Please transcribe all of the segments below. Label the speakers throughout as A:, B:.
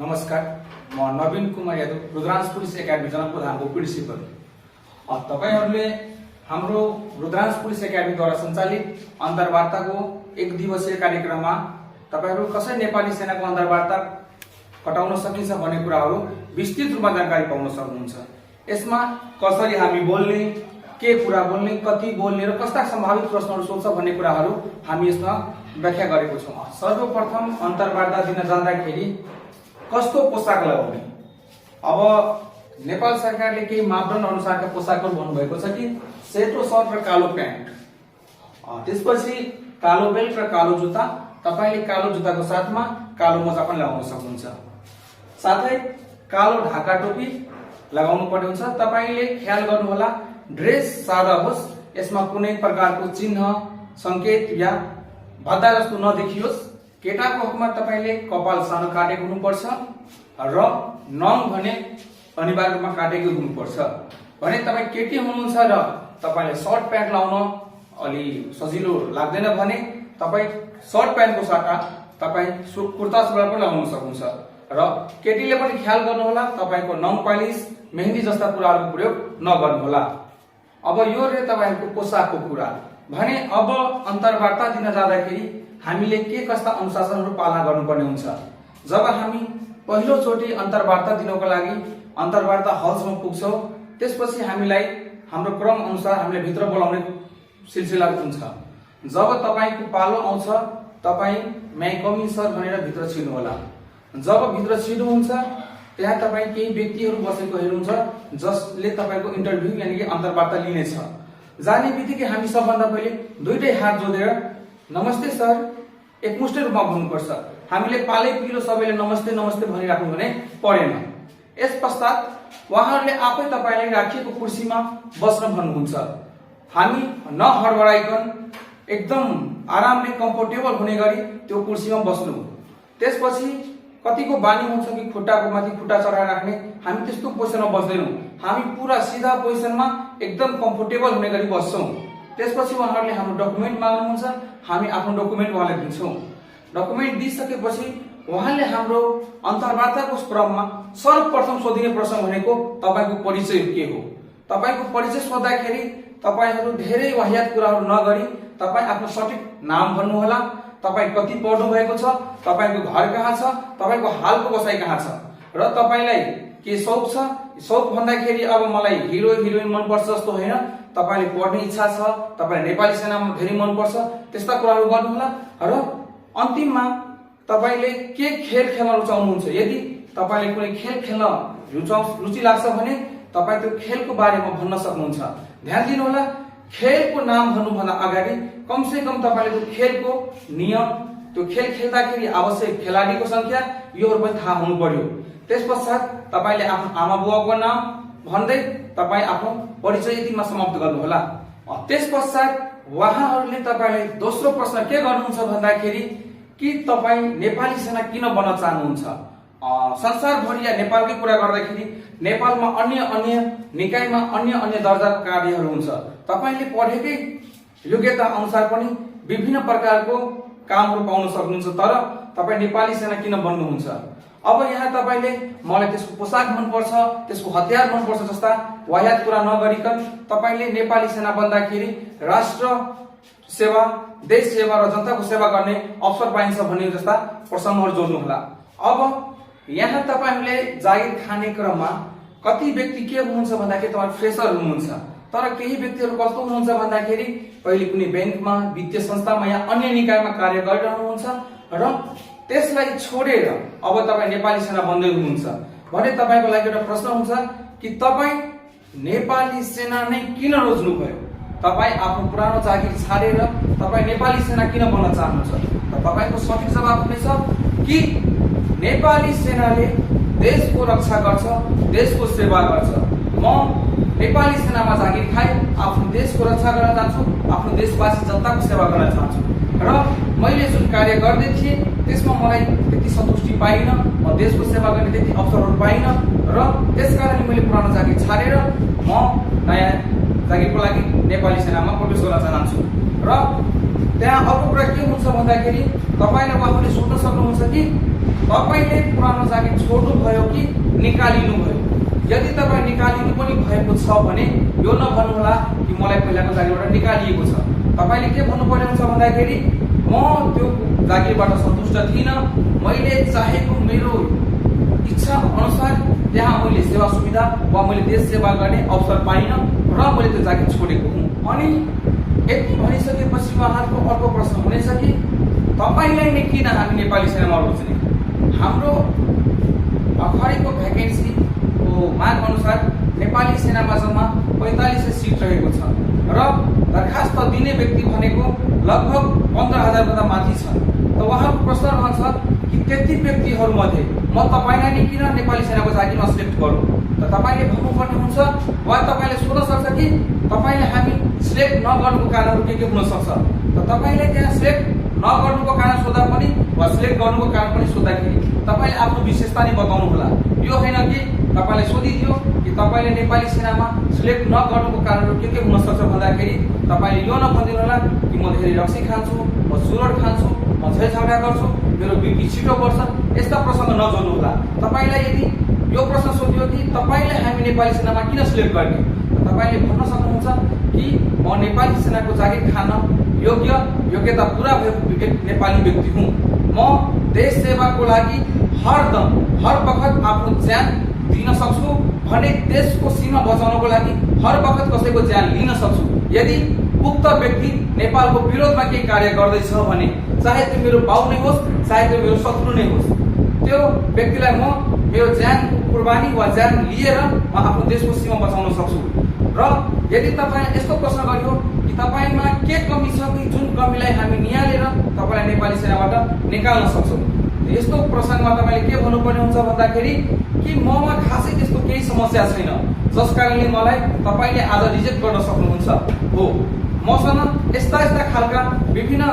A: नमस्कार, म नवीन Kumar Yadav, Rudransh police academy Janakpur धामको प्रिन्सिपल। तपाईहरुले हाम्रो रुद्रांश पुलिस एकाडेमीद्वारा सञ्चालित अन्तर्वार्ताको एक दिवसीय कार्यक्रममा तपाईहरु कसरी नेपाली सेनाको अन्तर्वार्ता कटाउन सकिन्छ भन्ने कुराहरु विस्तृत रूपमा जानकारी पाउन सक्नुहुन्छ। यसमा कसरी हामी बोल्ने, के कुरा बोल्ने, कति बोल्ने र कस्ता सम्भावित प्रश्नहरु सोध्छ भन्ने कुराहरु हामी यसमा व्याख्या गरेको छौं। सर्वप्रथम अन्तर्वार्ता दिन जाँदाखेरि कस्तो पोशाक लगाउने, अब नेपाल सरकारले केही मापदण्ड अनुसारका पोशाकहरु भन्नुभएको छ कि सेतो सर्ट र कालो प्यान्ट, त्यसपछि कालो बेल्ट र कालो जुत्ता। तपाईले कालो जुत्ताको साथमा कालो मोजा पनि लगाउन सक्नुहुन्छ। साथै कालो ढाका टोपी लगाउनु पर्ने हुन्छ। तपाईले ख्याल गर्नुहोला, ड्रेस सादा होस्, यसमा कुनै प्रकारको चिन्ह, संकेत या भद्दा जस्तो नदेखियोस्। केटाको हकमा तपाईले कपाल सानो काटेको हुनुपर्छ र नङ भने अनिवार्य रूपमा काटेको हुनुपर्छ। भने तपाई केटी हुनुहुन्छ र तपाईले शर्ट प्यान्ट लाउन अलि सजिलो लाग्दैन भने तपाई शर्ट प्यान्टको सट्टा तपाई कुर्ता सुरुवाल पनि लगाउन सक्नुहुन्छ। र केटीले पनि ख्याल गर्नुहोला, तपाईको नङ पालिस, मेहन्दी जस्ता कुराहरुको प्रयोग नगर्नुहोला। अब यो रे तपाईहरुको पोशाकको कुरा भने अब अन्तर्वार्ता दिन जाँदाखेरि हामीले के कस्ता अनुशासनहरु पालना गर्नुपर्ने हुन्छ। जब हामी पहिलो चोटी अन्तर्वार्ता दिनको लागि अन्तर्वार्ता हलसम्म पुग्छौं, त्यसपछि हामीलाई हाम्रो क्रम अनुसार हामीले भित्र बोलाउने सिलसिला हुन्छ। जब तपाईको पालो आउँछ, तपाई मैं कमी सर भनेर भित्र छिर्नु होला। जब भित्र छिर्नुहुन्छ, त्यहाँ तपाई केही व्यक्तिहरु बसेको हेर्नुहुन्छ जसले तपाईको इन्टरभ्यु यानी कि अन्तर्वार्ता लिनेछ। जाने बित्तिकै हामी सबभन्दा पहिले दुईटै हात जोडेर नमस्ते सर एकमुष्ट रूपमा भन्नुपर्छ। हामीले पालै पिलो सबैले नमस्ते नमस्ते भनिराख्नु भने परेन। यस पश्चात उहाँहरूले आफै तपाईलाई राखिएको कुर्सीमा बस्न भन्नुहुन्छ। हामी नहडबडाइकन एकदम आरामले कम्फर्टेबल हुने गरी त्यो कुर्सीमा बस्नु। त्यसपछि कतिको बानी हुन्छ कि खुट्टाको माथि खुट्टा चढाएर राख्ने, हामी त्यस्तो पोजिसनमा बस्दैनौं। हामी पूरा सिधा पोजिसनमा एकदम कम्फर्टेबल हुने गरी बस्छौं। त्यसपछि उहाँहरूले हाम्रो डकुमेन्ट माग्नुहुन्छ, हामी आफ्नो डकुमेन्ट उहाँलाई दिन्छौं। डकुमेन्ट दिइसकेपछि उहाँले हाम्रो अन्तर्वार्ताको क्रममा सर्वप्रथम सोधिने प्रश्न भनेको तपाईको परिचय के हो। तपाईको परिचय सोध्दाखेरि तपाईहरु धेरै वाहियात कुराहरु नगरी तपाई आफ्नो सठिक नाम भन्नुहोला, तपाई कति पढ्नु भएको छ, तपाईको घर कहाँ छ, तपाईको हालको बसाइ कहाँ छ र तपाईलाई के शौक छ। शौक भन्दाखेरि अब मलाई हिरो हिरोइन मन पर्छ जस्तो हैन, तपाईले पढ्ने इच्छा छ, तपाईलाई नेपाली सेनामा धेरै मन पर्छ, त्यस्ता कुराहरु गर्नुहोला। र अन्तिममा तपाईले के खेल खेल्न रुचाउनुहुन्छ। यदि तपाईले कुनै खेल खेल्न रुचि लाग्छ भने तपाई त्यो खेलको बारेमा भन्न सक्नुहुन्छ। ध्यान दिनुहोला, खेलको नाम भन्नुभन्दा अगाडि कम से कम तपाईले त्यो खेलको नियम, त्यो खेल खेल्दाखेरि आवश्यक खेलाडीको संख्या योहरु पनि थाहा हुनु पर्यो। त्यसपश्चात तपाईले आफ्नो आमा बुवाको नाम भन्दै तपाई आफ्नो परिचय यतिमा समाप्त गर्नुहोला। त्यसपश्चात उहाँहरूले तपाईलाई दोस्रो प्रश्न के गर्नुहुन्छ भन्दाखेरि कि तपाई नेपाली सेना किन बन्न चाहनुहुन्छ। संसारभरि या नेपालकै कुरा गर्दाखेरि नेपालमा अन्य निकायमा अन्य दर्जाको कार्यहरु हुन्छ। तपाईले पढेकै योग्यता अनुसार पनि विभिन्न प्रकारको कामहरु पाउन सक्नुहुन्छ, तर तपाई नेपाली सेना किन बन्नुहुन्छ। अब यहाँ तपाईले मलाई त्यसको पोशाक मन पर्छ, त्यसको हतियार मन पर्छ जस्ता वाहियात कुरा नगरिकन तपाईले नेपाली सेना बन्दाखेरि राष्ट्र सेवा, देश सेवा र जनताको सेवा गर्ने अवसर पाइन्छ भन्ने जस्ता प्रसंगहरु जोड्नु होला। अब यहाँ तपाईहरुले जागिर खाने क्रममा कति व्यक्ति के हुनुहुन्छ भन्दाखेरि तपाई फ्रेशर हुनुहुन्छ, तर केही व्यक्तिहरु कस्तो हुनुहुन्छ भन्दाखेरि पहिले कुनै बैंकमा, वित्तीय संस्थामा या अन्य निकायमा कार्य गरिरहनुहुन्छ र त्यसलाई छोडेर अब तपाई नेपाली सेना बन्दै हुनुहुन्छ भने तपाईको लागि एउटा प्रश्न हुन्छ कि तपाई नेपाली सेना नै किन रोज्नु भयो। तपाई आफ्नो पुरानो जागिर छाडेर तपाई नेपाली सेना किन बन्न चाहनुहुन्छ। तपाईको सठिक जवाफ हुनेछ कि नेपाली सेनाले देशको रक्षा गर्छ, देशको सेवा गर्छ। म नेपाली सेनामा जागिर खाए आफ्नो देशको रक्षा गर्न चाहन्छु, आफ्नो देशवासी जनताको सेवा गर्न चाहन्छु र मैले जुन कार्य गर्दै थिएँ त्यसमा मलाई त्यति सन्तुष्टि पाइन, म देशको सेवा गर्ने त्यति अवसरहरु पाइन र त्यसकारणले मैले पुरानो जागिर छाडेर म नयाँ जागिरको लागि नेपाली सेनामा प्रवेश गर्न चाहन्छु। र त्यहाँ अर्को कुरा के हुन्छ भन्दाखेरि तपाईले उहाँले सोध्न सक्नुहुन्छ कि तपाईले पुरानो जागिर छोड्नुभयो कि निकालिनुभयो। यदि तपाईँ निकालिनु पनि भएको छ भने यो नभन्नुहोला कि मलाई पहिलाको जागिरबाट निकालिएको छ। तपाईँले के भन्नुपर्ने हुन्छ भन्दाखेरि म त्यो जागिरबाट सन्तुष्ट थिइनँ, मैले चाहेको मेरो इच्छा अनुसार त्यहाँ मैले सेवा सुविधा वा मैले देश सेवा गर्ने अवसर पाइनँ र मैले त्यो जागिर छोडेको हुँ। अनि यति भनिसकेपछि उहाँहरूको अर्को प्रश्न हुनेछ कि तपाईँलाई नै किन हामी नेपाली सेनामा रोज्ने? हाम्रो अगाडिको भ्याकेन्सीको माग अनुसार नेपाली सेनामा जम्मा 4500 सिट रहेको छ र दरखास्त दिने व्यक्ति भनेको लगभग 15,000 भन्दा माथि छ। त उहाँको प्रश्न रहन्छ कि त्यति व्यक्तिहरूमध्ये म तपाईँलाई नै किन नेपाली सेनाको जागिरमा सिलेक्ट गरौँ? त तपाईँले भन्नुपर्ने हुन्छ वा तपाईँले सोध्न सक्छ कि तपाईँले हामी सिलेक्ट नगर्नुको कारणहरू के हुन सक्छ। त तपाईँले त्यहाँ सिलेक्ट नगर्नुको कारण सोद्धा पनि वा सिलेक्ट गर्नुको कारण पनि सोद्धाखेरि तपाईँले आफ्नो विशेषता नै बताउनु होला। यो होइन कि तपाईँले सोधिदियो कि तपाईँले नेपाली सेनामा सिलेक्ट नगर्नुको कारणहरू के हुन सक्छ भन्दाखेरि तपाईँले यो नभनिदिनु होला कि म धेरै रक्सी खान्छु, म चुरोट खान्छु, म झै झगडा गर्छु, मेरो बिपी छिटो बढ्छ, यस्ता प्रसङ्ग नजोड्नु होला। तपाईँलाई यदि यो प्रश्न सोधियो कि तपाईँले हामी नेपाली सेनामा किन सिलेक्ट गर्ने, तपाईँले भन्न सक्नुहुन्छ कि म नेपाली सेनाको जागिर खान योग्यता पुरा भएको नेपाली व्यक्ति हुँ। म देश सेवाको लागि हरदम हर वखत आफ्नो ज्यान दिन सक्छु भने देशको सीमा बचाउनको लागि हर वखत कसैको ज्यान लिन सक्छु। यदि उक्त व्यक्ति नेपालको विरोधमा केही कार्य गर्दैछ भने चाहे त्यो मेरो बाउ नै होस्, चाहे त्यो मेरो शत्रु नै होस्, त्यो व्यक्तिलाई म मेरो ज्यान कुर्बानी वा ज्यान लिएर म आफ्नो देशको सीमा बचाउन सक्छु। र यदि तपाईँले यस्तो प्रश्न गर्यो कि तपाईँमा के कमी छ कि जुन कमीलाई हामी निहालेर तपाईँलाई नेपाली सेनाबाट निकाल्न सक्छौँ, यस्तो प्रसङ्गमा तपाईँले के भन्नुपर्ने हुन्छ भन्दाखेरि कि ममा खासै त्यस्तो केही समस्या छैन जस कारणले मलाई तपाईँले आज रिजेक्ट गर्न सक्नुहुन्छ। हो, मसँग यस्ता खालका विभिन्न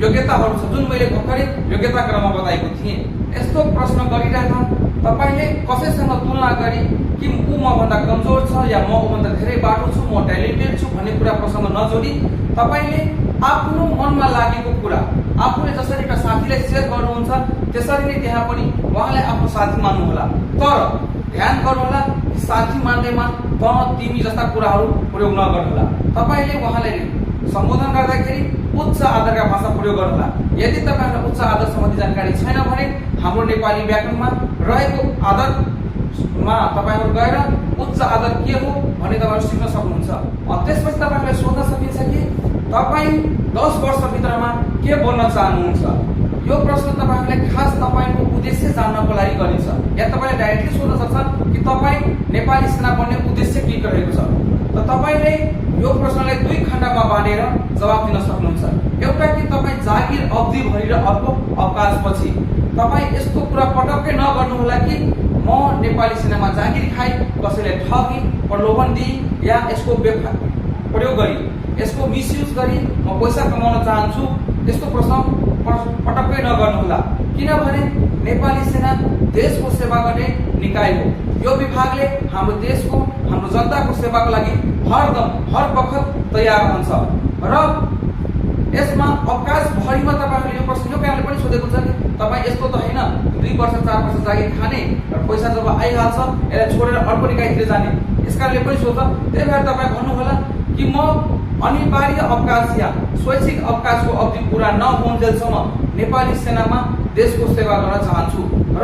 A: योग्यताहरू छ जुन मैले भर्खरै योग्यता क्रममा बताएको थिएँ। यस्तो प्रश्न गरिराख्दा तपाईँले कसैसँग तुलना गरी कि ऊ मभन्दा कमजोर छ या म ऊभन्दा धेरै बाटो छु, म ट्यालेन्टेड छु भन्ने कुरा प्रसङ्ग नजोडी तपाईँले आफ्नो मनमा लागेको कुरा आफूले जसरी एउटा साथीलाई सेयर गर्नुहुन्छ त्यसरी नै त्यहाँ पनि उहाँलाई आफ्नो साथी मान्नुहोला। तर ध्यान गर्नुहोला कि साथी मान्दैमा तिमी जस्ता कुराहरू प्रयोग नगर्नुहोला। तपाईँले उहाँलाई सम्बोधन गर्दाखेरि उच्च आदरका भाषा प्रयोग गर्नुहोला। यदि तपाईँहरूलाई उच्च आदर सम्बन्धी जानकारी छैन भने हाम्रो नेपाली व्याकरणमा रहेको आदरमा तपाईँहरू गएर उच्च आदर के हो भने तपाईँहरू सिक्न सक्नुहुन्छ। त्यसपछि तपाईँहरूलाई सोध्न सकिन्छ कि तपाईँ 10 वर्षभित्रमा के बन्न चाहनुहुन्छ। यो प्रश्न तपाईँहरूले खास तपाईँको उद्देश्य जान्नको लागि गरिन्छ। या तपाईँले डाइरेक्टली सोध्न सक्छ कि तपाईँ नेपाली सेना बन्ने उद्देश्य के रहेको छ। त तपाईँले यो प्रश्नलाई 2 खण्डमा बाँडेर जवाब दिन सक्नुहुन्छ। एउटा कि तपाईँ जागिर अवधिभरि र अर्को अवकाशपछि। तपाईँ यस्तो कुरा पटक्कै नगर्नुहोला कि म नेपाली सेनामा जागिर खाई कसैलाई ठगी प्रलोभन दिई या यसको प्रयोग गरी यसको मिसयुज गरी म पैसा कमाउन चाहन्छु, यस्तो प्रश्न पटक्कै नगर्नुहोला। किनभने नेपाली सेना देशको सेवा गर्ने निकाय हो। यो विभागले हाम्रो देशको हाम्रो जनताको सेवाको लागि हरदम हर वखत तयार रहन्छ। र यसमा अवकाश भरिमा तपाईँहरूले यो प्रश्न यो कारणले पनि सोधेको छ कि तपाईँ यस्तो त होइन 2 वर्ष 4 वर्ष जागिर खाने र पैसा जब आइहाल्छ यसलाई छोडेर अर्को निकायतिर जाने, यस कारणले पनि सोध्छ। त्यही भएर तपाईँ भन्नुहोला कि म अनिवार्य अवकाश या स्वैच्छिक अवकाशको अवधि पूरा नहुन्जेलसम्म नेपाली सेनामा देशको सेवा गर्न चाहन्छु र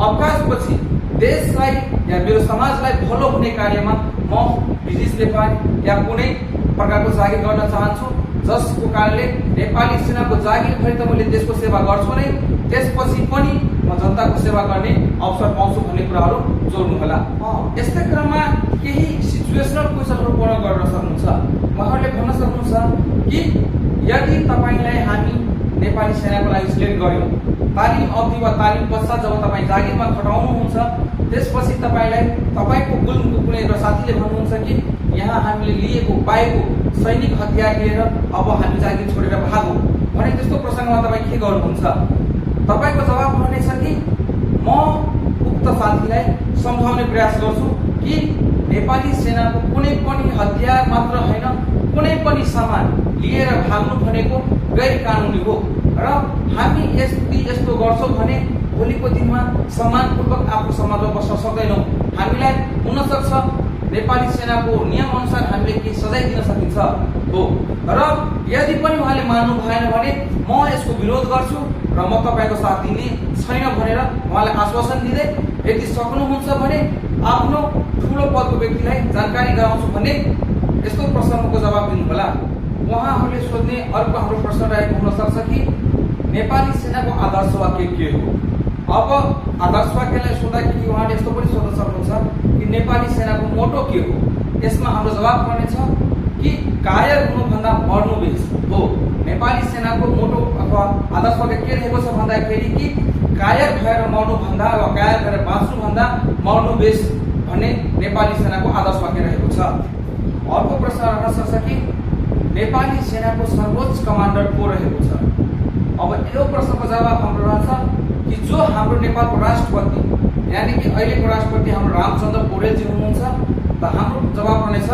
A: अवकाशपछि देशलाई या मेरो समाजलाई भलो हुने कार्यमा म बिजनेस व्यापार या कुनै प्रकारको जागिर गर्न चाहन्छु, जसको कारणले नेपाली सेनाको जागिर भरि त मैले देशको सेवा गर्छु नै, त्यसपछि पनि म जनताको सेवा गर्ने अवसर पाउँछु भन्ने कुराहरू जोड्नु होला। यस्तै क्रममा केही सिचुएसनल क्वेसनहरू पूर्ण गर्न सक्नुहुन्छ। उहाँहरूले भन्न सक्नुहुन्छ कि यदि तपाईँलाई हामी नेपाली सेनाको लागि सिलेक्ट गर्यौँ, तालिम अवधि वा तालिम पश्चात जब तपाईँ जागिरमा खटाउनुहुन्छ त्यसपछि तपाईँको गुल्मको कुनै एउटा साथीले भन्नुहुन्छ कि यहाँ हामीले पाएको सैनिक हतियार लिएर अब हामी जागिर छोडेर भागौँ भने त्यस्तो प्रसङ्गमा तपाईँ के गर्नुहुन्छ? तपाईँको जवाब हुनेछ कि म उक्त साथीलाई सम्झाउने प्रयास गर्छु कि नेपाली सेनाको कुनै पनि हतियार मात्र होइन, कुनै पनि सामान लिएर भाग्नु भनेको गैर कानुनी हो र हामी यस्तो गर्छौँ भने भोलिको दिनमा सम्मानपूर्वक आफ्नो समाजमा बस्न सक्दैनौँ। हामीलाई हुन सक्छ नेपाली सेनाको नियम अनुसार हामीले के सजाय दिन सकिन्छ हो, र यदि पनि उहाँले मान्नु भएन भने म यसको विरोध गर्छु र म तपाईँको साथ दिने छैन भनेर उहाँले आश्वासन दिँदै यदि सक्नुहुन्छ भने आफ्नो ठुलो पदको व्यक्तिलाई जानकारी गराउँछु भन्ने यस्तो प्रश्नको जवाब दिनुहोला। उहाँहरूले सोध्ने अर्को हाम्रो प्रश्न रहेको हुन सक्छ कि नेपाली सेनाको आदर्श वाक्य के हो। अब आदर्श वाक्यलाई सोद्धाखेरि उहाँले यस्तो पनि सोध्न सक्नुहुन्छ कि नेपाली सेनाको मोटो के हो। यसमा हाम्रो जवाब रहनेछ कि कायर हुनुभन्दा मर्नु बेस हो। नेपाली सेनाको मोटो अथवा आदर्श वाक्य के रहेको छ भन्दाखेरि कि कायर भएर मर्नुभन्दा वा कायर भएर बाँच्नुभन्दा मर्नु बेस भन्ने नेपाली सेनाको आदर्श वाक्य रहेको छ। अर्को प्रश्न रहन सक्छ कि नेपाली सेनाको सर्वोच्च कमान्डर को रहेको छ। अब यो प्रश्नको जवाब हाम्रो रहन्छ कि जो हाम्रो नेपालको राष्ट्रपति यानि कि अहिलेको राष्ट्रपति हाम्रो रामचन्द्र पौडेलजी हुनुहुन्छ, त हाम्रो जवाब रहनेछ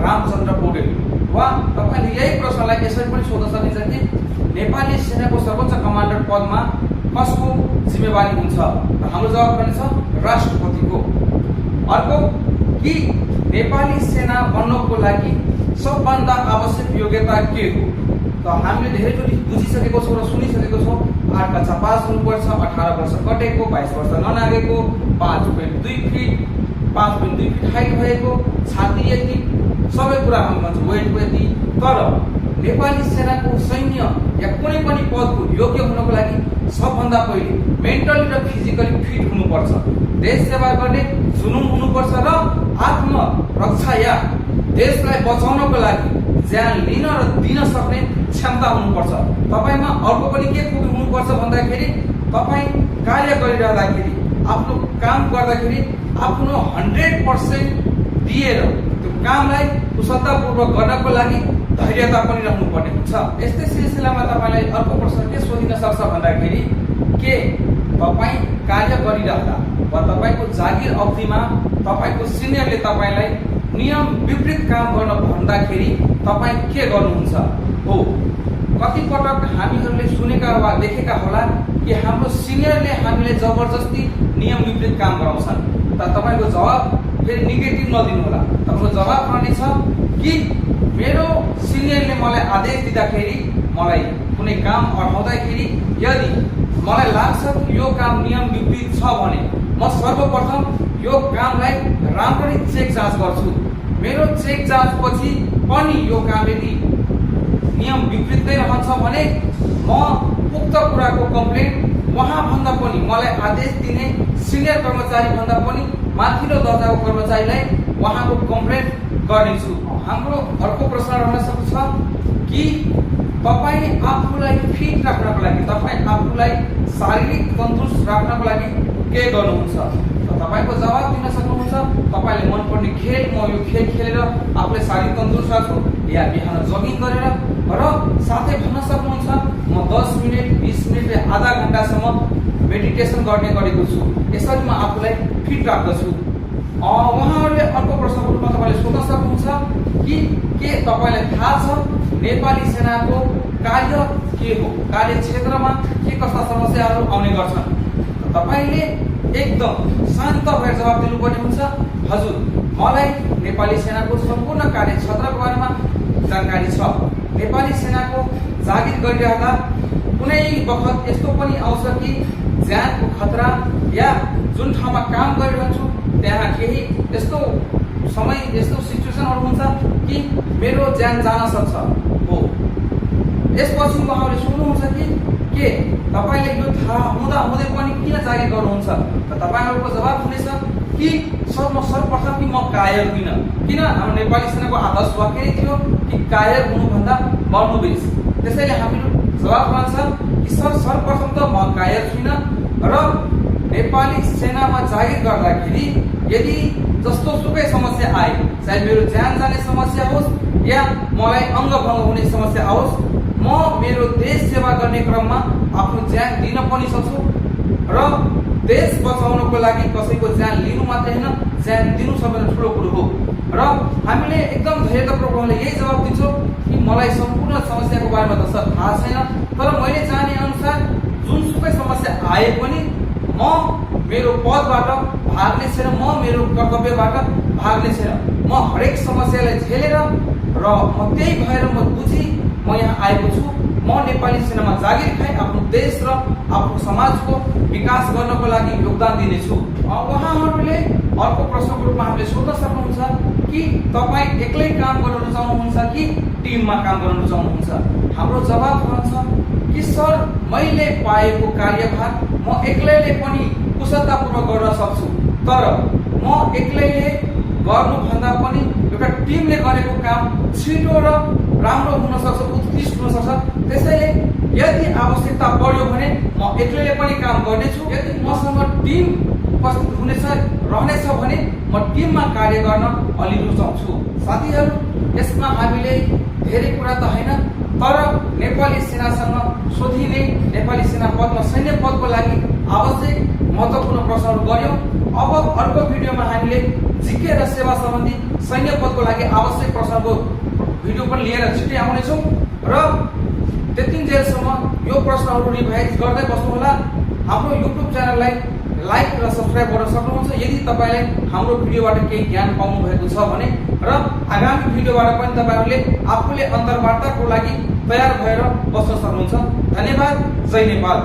A: रामचन्द्र पौडेल। वा तपाईँले यही प्रश्नलाई यसरी पनि सोध्न सकिन्छ कि नेपाली सेनाको सर्वोच्च कमान्डर पदमा कसको जिम्मेवारी हुन्छ, त हाम्रो जवाब रहनेछ राष्ट्रपतिको। अर्को कि नेपाली सेना बन्नको लागि सबभन्दा आवश्यक योग्यता के हो, त हामीले धेरैचोटि बुझिसकेको छौँ र सुनिसकेको छौँ। 8 कक्षा पास हुनुपर्छ, 18 वर्ष कटेको, 22 वर्ष ननागेको, 5.2 फिट 5.2 फिट हाइट भएको, छाती यति, सबै कुरा हामी भन्छौँ, वेट यति। तर नेपाली सेनाको सैन्य या कुनै पनि पदको योग्य हुनको लागि सबभन्दा पहिले मेन्टली र फिजिकली फिट हुनुपर्छ, देश सेवा गर्ने जुनून हुनुपर्छ र आत्मरक्षा या देशलाई बचाउनको लागि ज्यान लिन र दिन सक्ने क्षमता हुनुपर्छ। तपाईँमा अर्को पनि के खुबी हुनुपर्छ भन्दाखेरि तपाईँ कार्य गरिरहँदाखेरि आफ्नो काम गर्दाखेरि आफ्नो 100% दिएर त्यो कामलाई कुशलतापूर्वक गर्नको लागि धैर्यता पनि रहनुपर्ने हुन्छ। यस्तै सिलसिलामा तपाईँलाई अर्को प्रश्न के सोधिन सक्छ भन्दाखेरि के तपाईँ कार्य गरिरहँदा वा तपाईँको जागिर अवधिमा तपाईँको सिनियरले तपाईँलाई नियम विपरीत काम गर्न भन्दाखेरि तपाईँ के गर्नुहुन्छ हो। कति पटक हामीहरूले सुनेका वा देखेका होला कि हाम्रो सिनियरले हामीले जबरजस्ती नियम विपरीत काम गराउँछन्, त तपाईँको जवाब फेरि नेगेटिभ नदिनु होला। तपाईँको जवाब रहनेछ कि मेरो सिनियरले मलाई आदेश दिँदाखेरि, मलाई कुनै काम अठाउँदाखेरि यदि मलाई लाग्छ कि यो काम नियम विपरीत छ भने म सर्वप्रथम यो कामलाई राम्ररी चेक जाँच गर्छु। मेरो चेक जाँचपछि पनि यो काम यदि नियम विपरीत नै रहन्छ भने म उक्त कुराको कम्प्लेन उहाँभन्दा पनि मलाई आदेश दिने सिनियर कर्मचारी भन्दा पनि माथिल्लो दर्जाको कर्मचारीलाई उहाँको कम्प्लेन गर्नेछु। हाम्रो अर्को प्रश्न रहन सक्छ कि तपाईँ आफूलाई फिट राख्नको लागि, तपाईँ आफूलाई शारीरिक तन्दुरुस्त राख्नको लागि के गर्नुहुन्छ, त तपाईँको जवाब दिन सक्नुहुन्छ तपाईँले मनपर्ने खेल, म यो खेल खेलेर आफूलाई शारीरिक तन्दुरुस्त राख्छु, या बिहान जगिङ गरेर, र साथै भन्न सक्नुहुन्छ म 10 मिनट 20 मिनट या आधा घण्टासम्म मेडिटेसन गर्ने गरेको छु, यसरी म आफूलाई फिट राख्दछु। उहाँहरूले अर्को प्रश्नको रूपमा तपाईँले सोध्न सक्नुहुन्छ कि के तपाईँलाई थाहा छ नेपाली सेनाको कार्य के हो, कार्यक्षेत्रमा के कस्ता समस्याहरू आउने गर्छन्। तपाईँले एकदम शान्त भएर जवाब दिनुपर्ने हुन्छ, हजुर मलाई नेपाली सेनाको सम्पूर्ण कार्यक्षेत्रको बारेमा जानकारी छ। नेपाली सेनाको जागिर गरिरहँदा कुनै बखत यस्तो पनि आउँछ कि ज्यानको खतरा या जुन ठाउँमा काम गरिरहन्छु त्यहाँ केही यस्तो समय, यस्तो सिचुएसनहरू हुन्छ कि मेरो ज्यान जान सक्छ हो। यसपछि उहाँले सोध्नुहुन्छ कि के तपाईँले यो थाहा हुँदा हुँदै पनि किन जागिर गर्नुहुन्छ, त तपाईँहरूको जवाब हुनेछ कि सर्वप्रथम कि म कायर होइन। किन हाम्रो नेपाली सेनाको आदर्श वाक्य थियो कि कायर हुनुभन्दा मर्नु बेस। त्यसैले हामीहरू जवाब रहन्छ कि सर्वप्रथम त म कायर छुइनँ र नेपाली सेनामा जागिर गर्दाखेरि यदि जस्तो सुकै समस्या आए, चाहे मेरो ज्यान जाने समस्या होस् या मलाई अङ्गभङ्ग हुने समस्या आओस्, म मेरो देश सेवा गर्ने क्रममा आफ्नो ज्यान दिन पनि सक्छु र देश बचाउनको लागि कसैको ज्यान लिनु मात्रै होइन, ज्यान दिनु सबैभन्दा ठुलो कुरो हो। र हामीले एकदम धैर्यतापूर्वकले यही जवाब दिन्छौँ कि मलाई सम्पूर्ण समस्याको बारेमा त सर थाहा छैन, तर मैले जाने अनुसार जुनसुकै समस्या आए पनि म मेरो पदबाट भाग्ने छैन, म मेरो कर्तव्यबाट भाग्ने छैन। म हरेक समस्यालाई झेलेर र म त्यही भएर म बुझी म यहाँ आएको छु। म नेपाली सेनामा जागिर खाई आफ्नो देश र आफ्नो समाजको विकास गर्नको लागि योगदान दिनेछु। उहाँहरूले अर्को प्रश्नको रूपमा हामीले सोध्न सक्नुहुन्छ कि तपाईँ एक्लै काम गर्न रुचाउनुहुन्छ कि टिममा काम गर्न रुचाउनुहुन्छ? हाम्रो जवाब रहन्छ कि सर, मैले पाएको कार्यभार म एक्लैले पनि कुशलतापूर्वक गर्न सक्छु, तर म एक्लैले गर्नुभन्दा पनि एउटा टिमले गरेको काम छिटो र राम्रो हुन सक्छ, उत्कृष्ट हुन सक्छ। त्यसैले यदि आवश्यकता पर्यो भने म एक्लैले पनि काम गर्नेछु। यदि मसँग टिम उपस्थित रहनेछ भने म टिममा कार्य गर्न अलि रुचाउँछु। साथीहरू, यसमा हामीले धेरै कुरा त होइन, तर नेपाली सेनासँग सोधिने नेपाली सेना पदमा सैन्य पदको लागि आवश्यक महत्त्वपूर्ण प्रश्नहरू गर्यौं। अब अर्को भिडियोमा हामीले जिके र सेवा सम्बन्धी सैन्य पदको लागि आवश्यक प्रश्नको भिडियो पनि लिएर छिटै आउनेछौँ र त्यतिन्जेलसम्म यो प्रश्नहरू रिभाइज गर्दै बस्नुहोला। हाम्रो युट्युब च्यानललाई लाइक र सब्स्क्राइब गर्न सक्नुहुन्छ यदि तपाईले हाम्रो भिडियोबाट केही ज्ञान पाउनु भएको छ भने, र आगामी भिडियोबाट पनि तपाईहरूले आफूले अन्तर्वार्ताको लागि तयार भएर बस्न सक्नुहुन्छ। धन्यवाद। जय नेपाल।